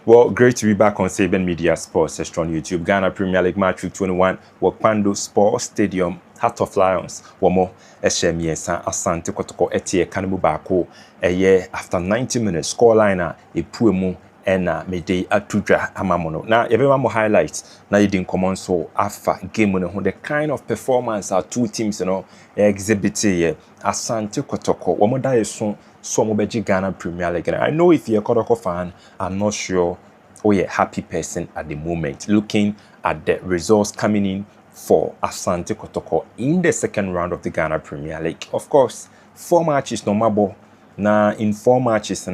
Well, great to be back on Saban Media Sports Extra on YouTube. Ghana Premier League Match Week 21, Wakpando Sports Stadium, Heart of Lions, Wamo, Eshemiensa, Asante Kotoko, Etie, Kanibu Bako, after 90 minutes, scoreline, Puemu, Ena, Mede, Atuja, Amamono. Now, everyone more highlights, now you didn't come on so after game, the kind of performance our two teams, exhibited, Asante Kotoko, Wamo da so Mobeji Ghana Premier League. And I know if you're a Kotoko fan, I'm not sure you're a happy person at the moment. Looking at the results coming in for Asante Kotoko in the second round of the Ghana Premier League. Of course, 4 matches normal. Now, in 4 matches,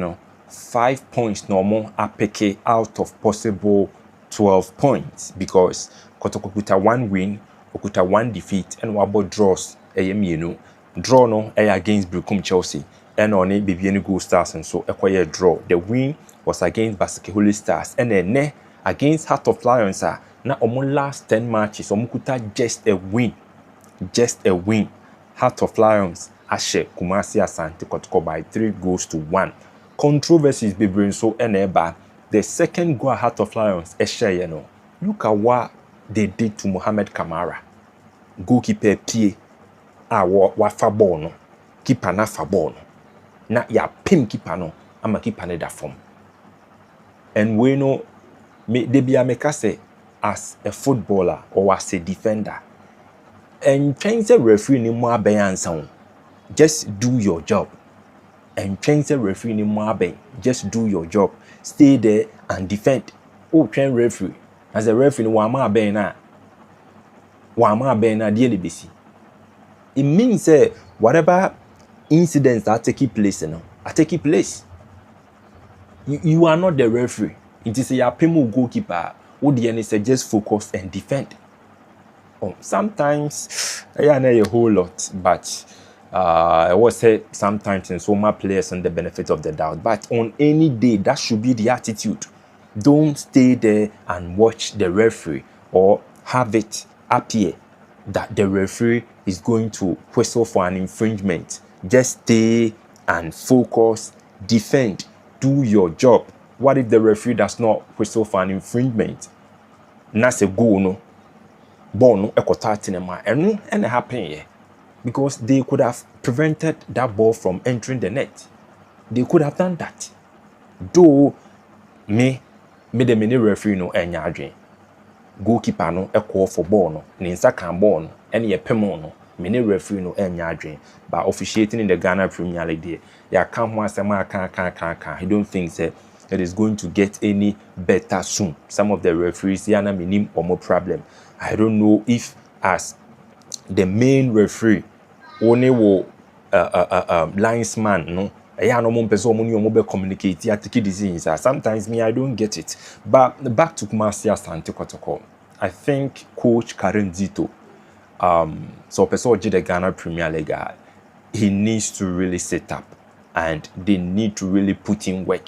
5 points normal are picked out of possible 12 points because Kotoko kuta 1 win, okuta 1 defeat, and wabo draws. Draw no against Brukum Chelsea. And on it, Bibiani Gold Stars, and so a draw. The win was against Basque Holy Stars, and then against Heart of Lions. Now, almost last 10 matches, Omukuta just a win. Just a win. Heart of Lions, Ashe, Kumasi Asante Kotoko by 3-1. Controversies be bring so eneba. The second goal Heart of Lions, Eshe, look at what they did to Mohamed Kamara. Goalkeeper P. Wa fa ball no. Keeper na fa ball no. Na ya pim keeper no. Ama keeper ne da form. And we know, they be a say as a footballer or as a defender. And change the referee ni mo aben sound. Just do your job. And change the referee ni mo aben. Just do your job. Stay there and defend. Oh, train referee. As a referee, wama aben na dearly busy. It means whatever incidents that take place, are taking place. You are not the referee. It is a primo goalkeeper who the say just focus and defend. Sometimes a whole lot, but I would say sometimes in so many players on the benefit of the doubt. But on any day, that should be the attitude. Don't stay there and watch the referee or have it appear that the referee is going to whistle for an infringement. Just stay and focus, defend, do your job. What if the referee does not whistle for an infringement? That's a goal, no. Ball no ekotatinema and it happened here. Because they could have prevented that ball from entering the net. They could have done that. Though the mini referee no enyadwen. Goalkeeper no call for ball no. Ninsa can ball no. Any a pemo no. Many referee no enyadwen. But officiating in the Ghana Premier League there. Yeah, can't. I don't think that it is going to get any better soon. Some of the referees here na minim or more problem. I don't know if as the main referee only will linesman no communicate sometimes me I don't get it. But back to Kumasi Asante Kotoko. I think coach Karen Zito so person the Ghana Premier League he needs to really set up and they need to really put in work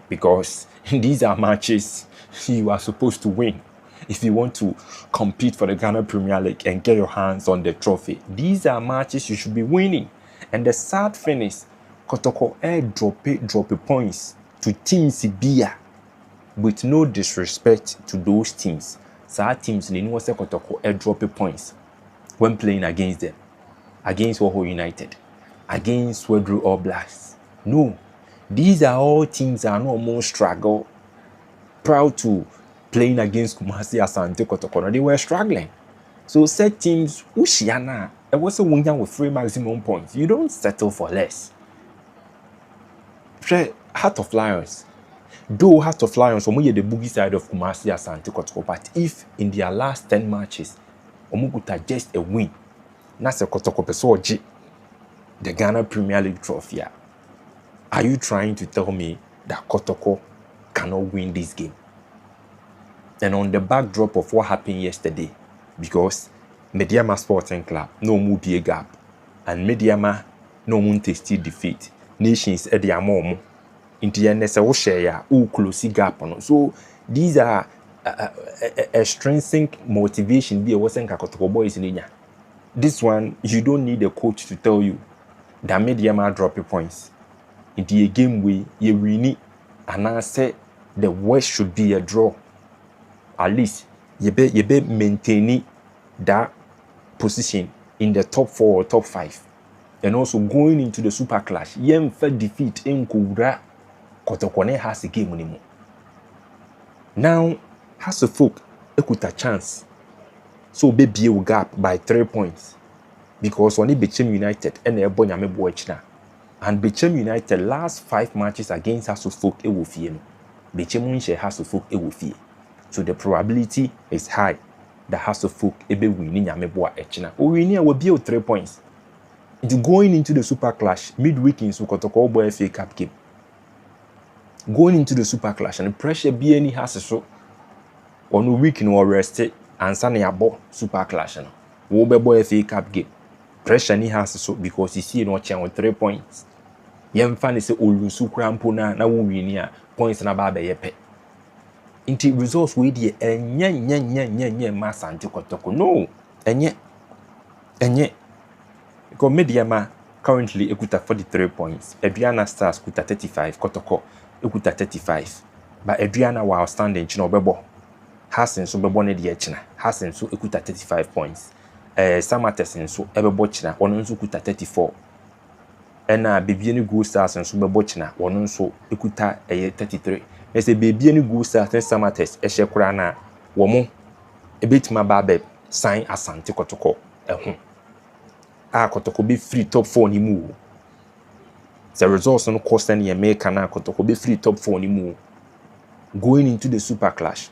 because these are matches you are supposed to win. If you want to compete for the Ghana Premier League and get your hands on the trophy, these are matches you should be winning. And the sad thing is, Kotoko drop points to teams Ibia with no disrespect to those teams. Sad teams, they know what Kotoko drop points when playing against them. Against Woho United, against Wedru All Blacks. No, these are all teams that are no more struggle, proud to playing against Kumasi Asante Kotoko. They were struggling. So said teams, Ushiana, it was a winner with 3 maximum points. You don't settle for less. Heart of Lions. Though Heart of Lions, Omuye the boogie side of Kumasi Asante Kotoko. But if in their last 10 matches, Omukuta just a win, Nasa Kotoko Pesoji, the Ghana Premier League trophy. Are you trying to tell me that Kotoko cannot win this game? And on the backdrop of what happened yesterday, because Mediama Sporting Club no move be a gap, and Mediama no moon tasty defeat. Nations at the amom. Into the nessa share close gap on. So these are a extrinsic motivation. Be a wasn't Kakotoko boys in India. This one you don't need a coach to tell you that Mediama drop your points. Into a game way you really and I say the worst should be a draw. At least you be maintaining that position in the top 4 or top 5. And also going into the Superclash, yemfa defeat nkura Kotoko has a game anymore. Now, has a folk a chance. So baby will gap by 3 points. Because only Bechem United and a Bonyame Boachna. And Bechem United last 5 matches against Hasselfolk Ewufie. Bechem Winshe Hasselfolk Ewufie. So the probability is high that Hasselfolk ebe winning Yameboa Echna. Winning will be 3 points. Into going into the Superclash midweek in Sukotoko Boy FA Cup game. Going into the Superclash and the pressure be any has so on a week no rest and Sunday abo Superclash. Wo be Boy FA Cup game. Pressure ni has so because you see no chance with 3 points. Yemfa ne se olusu krampo na wo win a points na ba be yepe. Inti results we die enye ma Asante Kotoko. No, enye. Because Mediama currently ekuta 43 points. Adriana Stars kuta 35, Kotoko ekuta 35. But Adriana while standing chino bebo. Hasen so bebo ne die china. Hasen so ekuta 35 points. Samatesen so ebebo china wono nso kuta 34. Ena Bebieni Gold Stars nso bebo china wono nso ekuta 33. E se Bebieni Gold Stars and Samates ehye kura na wo mo ebetima ba be sign Asante Kotoko ehun. Kotoko be free top 4 ni mu. The results no cost any American Kotoko be free top 4 ni mu. Going into the Superclash.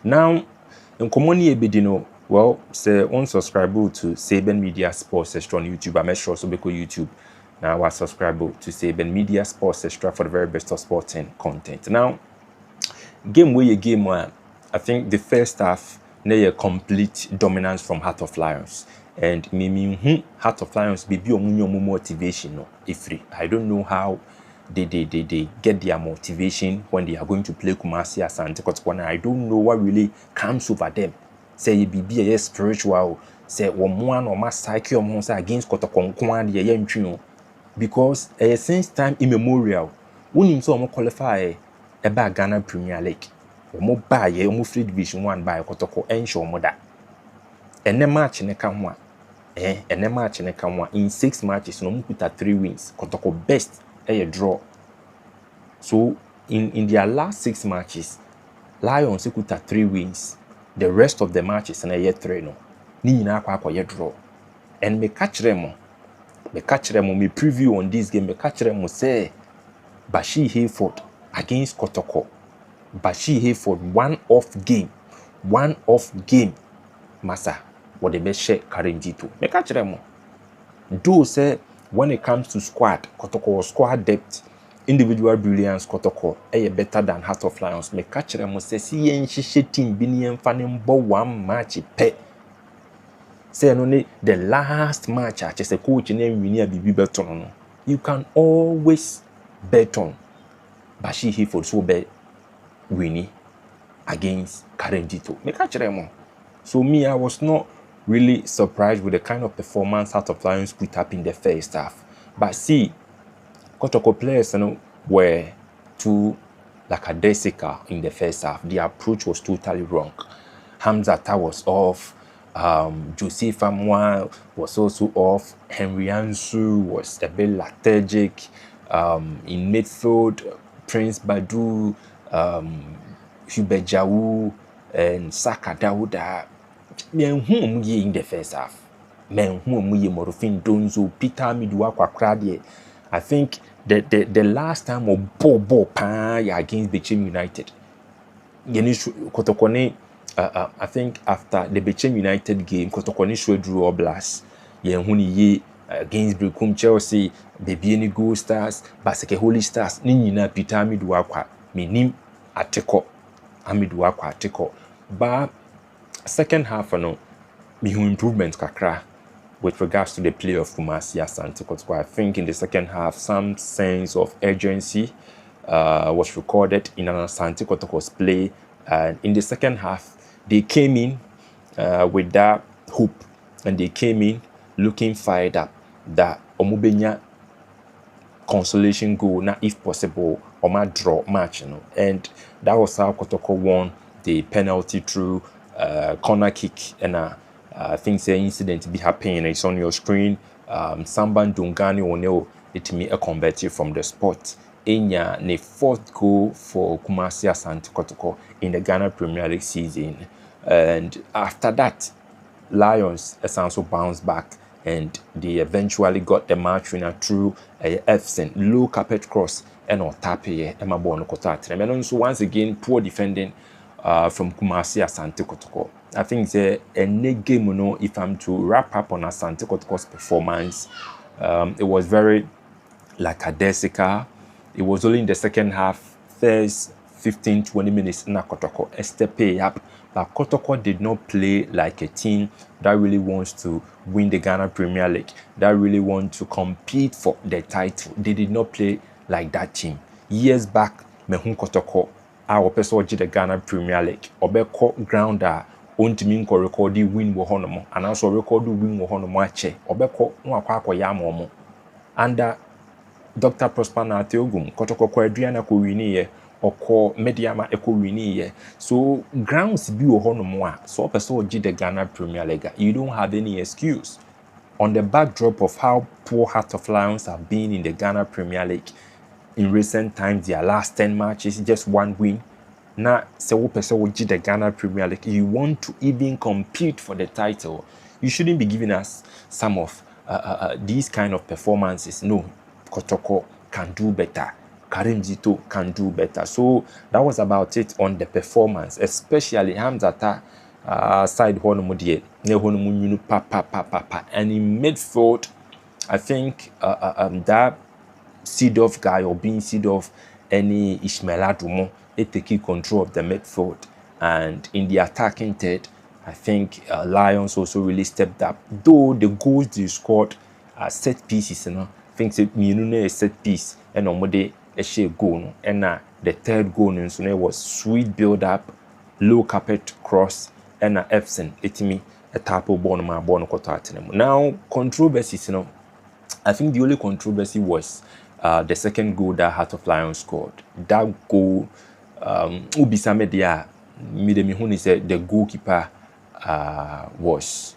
Now, in common ebedino, well, say unsubscribe to Saben Media Sports Extra on YouTube. I make sure so be YouTube. Now I subscribe to Saben Media Sports Extra for the very best of sporting content. Now, game where you game one, I think the first half a complete dominance from Heart of Lions. And me Heart of Lions baby omunyo motivation no ifri. I don't know how they get their motivation when they are going to play Kumasi Asante Kotoko. I don't know what really comes over them. Say baby a spiritual, say one or mass psyche against Kotoko Nkwan the yen because since time immemorial, when so qualify a bag Ghana Premier League. Omo buy omo free division 1 by Kotoko ensure moda. And the match in the and the match in the in 6 matches, no put 3 wins. Kotoko best a draw. So in their last 6 matches, Lions put 3 wins. The rest of the matches and a 3 no. Ni na kwa draw. And me catch them, me preview on this game. Me catch them say Bashi Hayford against Kotoko. Bashi Hayford one off game. Massa. What the best share carrying Zito. Me catch them. Do say when it comes to squad, Kotoko squad depth, individual brilliance, Kotoko better than Heart of Lions. Me catch them say see yen shishe team biniyen fanim bo 1 match pe. Say no the last match I just a coach name we near BB Beton. You can always bet on Bashi Hayford so bet winning against Karen Zito. Me catch them. So me I was not really surprised with the kind of performance Heart of Lions put up in the first half. But see, Kotoko players were too lackadaisical in the first half. The approach was totally wrong. Hamzata was off. Joseph Amwa was also off. Henry Ansu was a bit lethargic. In midfield, Prince Badu, Hubert Jawu, and Saka Dawuda. Men whom ye in the first half. Men whom ye Morofin Donzo, Peter Midua Kwakradie. I think the last time of Bobo Pa against Bechem United. Kotokone, I think after the Bechem United game, Kotokone showed drew Oblast. Ye against Brekum Chelsea, Bebieni Gold Stars, Baseke Holy Stars, Nina Peter Midua Kwa, Minim Ateko, Amidua Kwa Ateko. But second half, we have improvements kakra with regards to the play of Kumasi Asante Kotoko. I think in the second half, some sense of urgency was recorded in Asante Kotoko's play. And in the second half, they came in with that hope, and they came in looking fired up that Omubenya consolation goal, now if possible, Oma draw match, and that was how Kotoko won the penalty through corner kick, and I think the incident be happening. It's on your screen. Samban Dungani Oneo, it me a converted from the spot. Enya ne 4th goal for Kumasi Asante Kotoko in the Ghana Premier League season, and after that, Lions also bounced back and they eventually got the match winner through a Efsen low carpet cross and on tap here Emma Bono Kotat. And also once again poor defending from Kumasi Asante Kotoko. I think it's a neat game, if I'm to wrap up on Asante Kotoko's performance. It was very lackadaisical. It was only in the second half, first 15-20 minutes, na Kotoko step up. But Kotoko did not play like a team that really wants to win the Ghana Premier League, that really want to compete for the title. They did not play like that team. Years back, Mehun Kotoko, our person the Ghana Premier League, Obeko grounder, ontimi nko recordi win wo honomo, and also recordu win wo honomo ache, Obeko nwakwa yamomo. Under Dr. Prosper Nateogum, Kotoko kwa Adriana ko winiye, oko Mediama eko winiye. So grounds bi wo honomo a, so person oji the Ghana Premier League, you don't have any excuse. On the backdrop of how poor Heart of Lions have been in the Ghana Premier League in recent times, their last 10 matches, just 1 win. Now, so the Ghana Premier League, you want to even compete for the title, you shouldn't be giving us some of these kind of performances. No, Kotoko can do better. Karim Zito can do better. So that was about it on the performance, especially Hamzata side Honomudie, and in midfield, I think that seed off guy or being seed off any Ishmael Adumo, it taking control of the midfield, and in the attacking third, I think Lions also really stepped up. Though the goals they scored are set pieces, I think a set piece and normally a share goal, and the third goal so was sweet build up, low carpet cross, and Efsen me a tapo born my born kotatinum. Now controversies, I think the only controversy was the second goal that Heart of Lions scored. That goal, Ubisa Media, Midemihuni said the goalkeeper was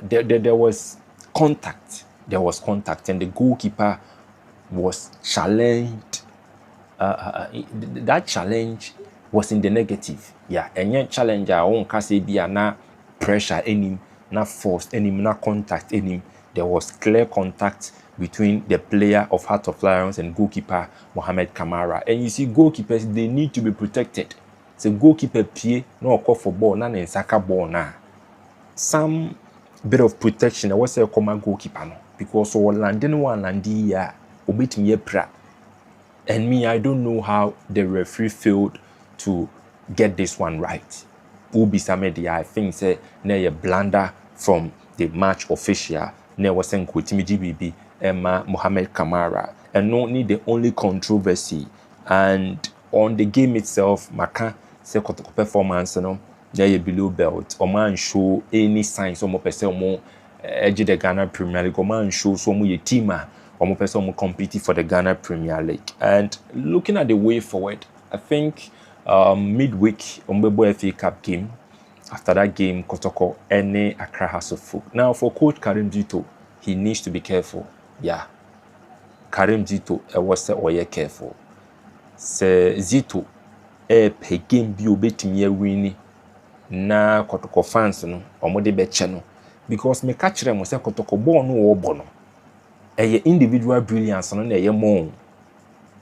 there was contact. There was contact, and the goalkeeper was challenged. That challenge was in the negative. Yeah, and yet challenge our own Kasebia na pressure any, na force any, na contact any. There was clear contact between the player of Heart of Lions and goalkeeper Mohamed Kamara. And you see, goalkeepers, they need to be protected. So goalkeeper pie no call for ball, na nsaka ball na. Some bit of protection. I was say come goalkeeper no, because so landing one landi ya obit me pra. And me, I don't know how the referee failed to get this one right. Ubi Samedia, I think say na a blunder from the match official. Ne was saying Kutimi GBB Emma Mohamed Kamara, and no need the only controversy. And on the game itself, Maka say Kotoko performance, there below belt, or man show any signs of more person more edge the Ghana Premier League, or man show some more teamer, or more person more competing for the Ghana Premier League. And looking at the way forward, I think midweek on the FA Cup game. After that game, Kotoko, any Accra House of Folk. Now, for Coach Karim Zito, he needs to be careful. Yeah. Karim Zito, was say, oh, yeah, careful. Say, Zito, pe game bi obetimi awini na Kotoko fans no, omode be che no. Because me catch them, say, Kotoko ball no wo bo no. Individual brilliance no na ye mo.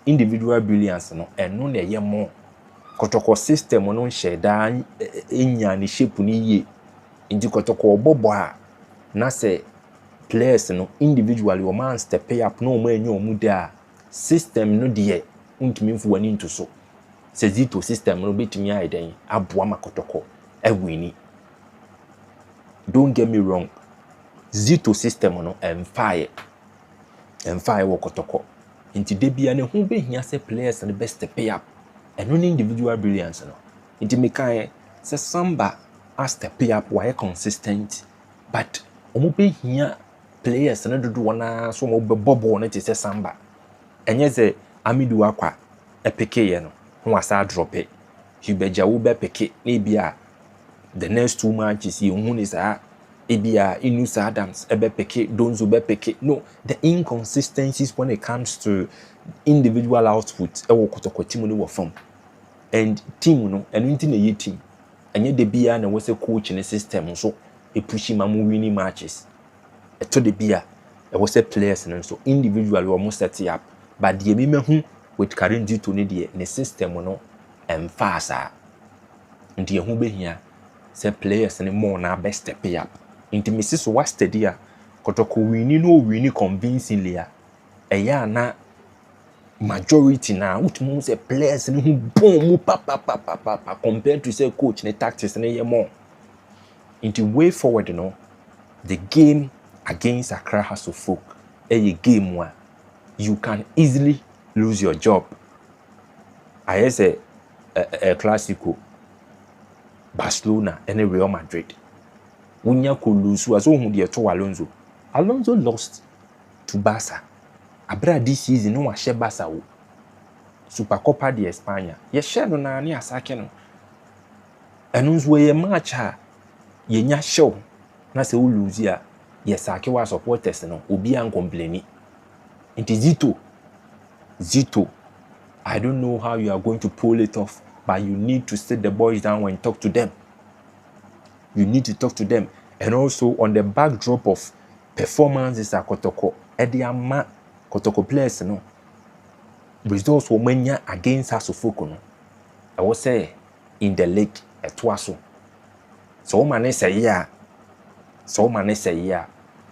Individual brilliance no, no na ye mo. Kotoko system no nhye da enya ni shape ni ye. Inti Kotoko obobo a na se players no individually o man step up no mo enye omu da system no de untimi mfu wani nto so. Se Zito system no betimi aiden aboa ma Kotoko wini. Don't get me wrong. Zito system no emfire wo Kotoko. Inti de bia ne hu be hia se players no best step up. And no individual brilliance no. Inti mekae se Samba as step up why consistent, but omo be hia players no do wana so mo be bobo na te se Samba. Enye se Amidu akwa epeke ye no ho asa drop it Hubeja wo be peke na bia the next 2 matches you hu ni saa ebia Inus Adams ebe peke Donzo be peke. No, the inconsistencies when it comes to individual output ewo Kotoko team no wo form and team no eno nti na ye team enye de bia na wo se coach ne system so e push ma mo winning matches eto de bia e wo se players no so individually wo mo set up but the me hu with current Zito ne de ne system no emfasa nti ye hu behia se players ne more na best step up nti Mrs. so was steady a Kotoko winning convincingly a eya na majority na utmu say players ne hu boom pa compared to say coach ne tactics ne ye more into way forward no the game against Accra House of Folk a game where you can easily lose your job. I say a Clasico Barcelona and Real Madrid Unya could lose as who dear to Alonso lost to Barca abra this season no share Barca Supercopa de España ye share no na ni asake no enunso we match ha ye nya show na se wo lose ya ye sake wa supporters no obi an complain nti Zito I don't know how you are going to pull it off, but you need to sit the boys down and talk to them. You need to talk to them. And also on the backdrop of performances at Kotoko, Ediama Kotoko players, no results were many against Asofoko. No, I would say in the league at Twaso. So many say yeah.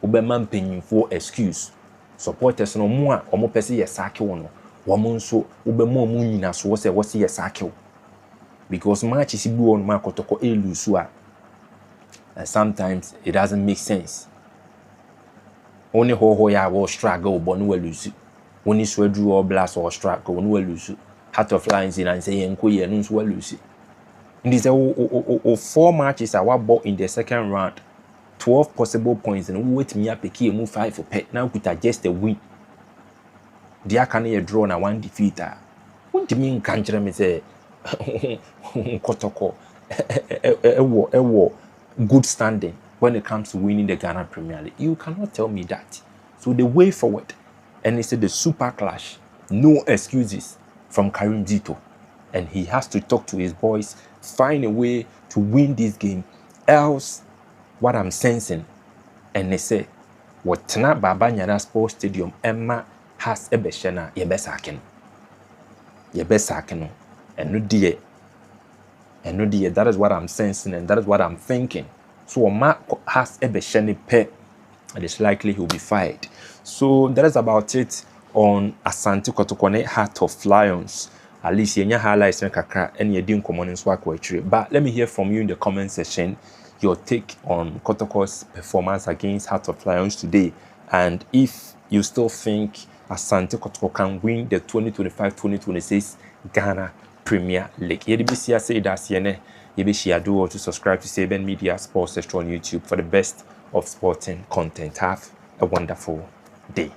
Ubeman paying for excuse. Supporters no more or more person yesake no. Woman so ubemo munina so what's yesake. Because match is blue on ma Kotoko elusua. And sometimes it doesn't make sense. Only ho ya will struggle but no lose. When you swear drew or blast or struggle no lose. Heart of lines in and say enko ye no so lose. In this 4 matches I was bought in the second round. 12 possible points and wait me up a move 5 for pet. Now could just a win. Dia can you draw na 1 defeat. What do you mean can't me say Kotoko good standing when it comes to winning the Ghana Premier League? You cannot tell me that. So the way forward, and it's the Superclash, no excuses from Karim Zito, and he has to talk to his boys, find a way to win this game, else what I'm sensing, and they say, what Tana Baba Nyana Sports Stadium, Emma has a beshana, ye best saken, and no dear, that is what I'm sensing, and that is what I'm thinking. So Mark has a beshani pet, and it's likely he'll be fired. So that is about it on Asante Kotoko Heart of Lions. At least you highlights and you didn't come on in swag. But let me hear from you in the comment section your take on Kotoko's performance against Heart of Lions today, and if you still think Asante Kotoko can win the 2025-2026 Ghana Premier League. Yedibisi say that's yene. Yebishi do to subscribe to Saben Media Sports Extra on YouTube for the best of sporting content. Have a wonderful day.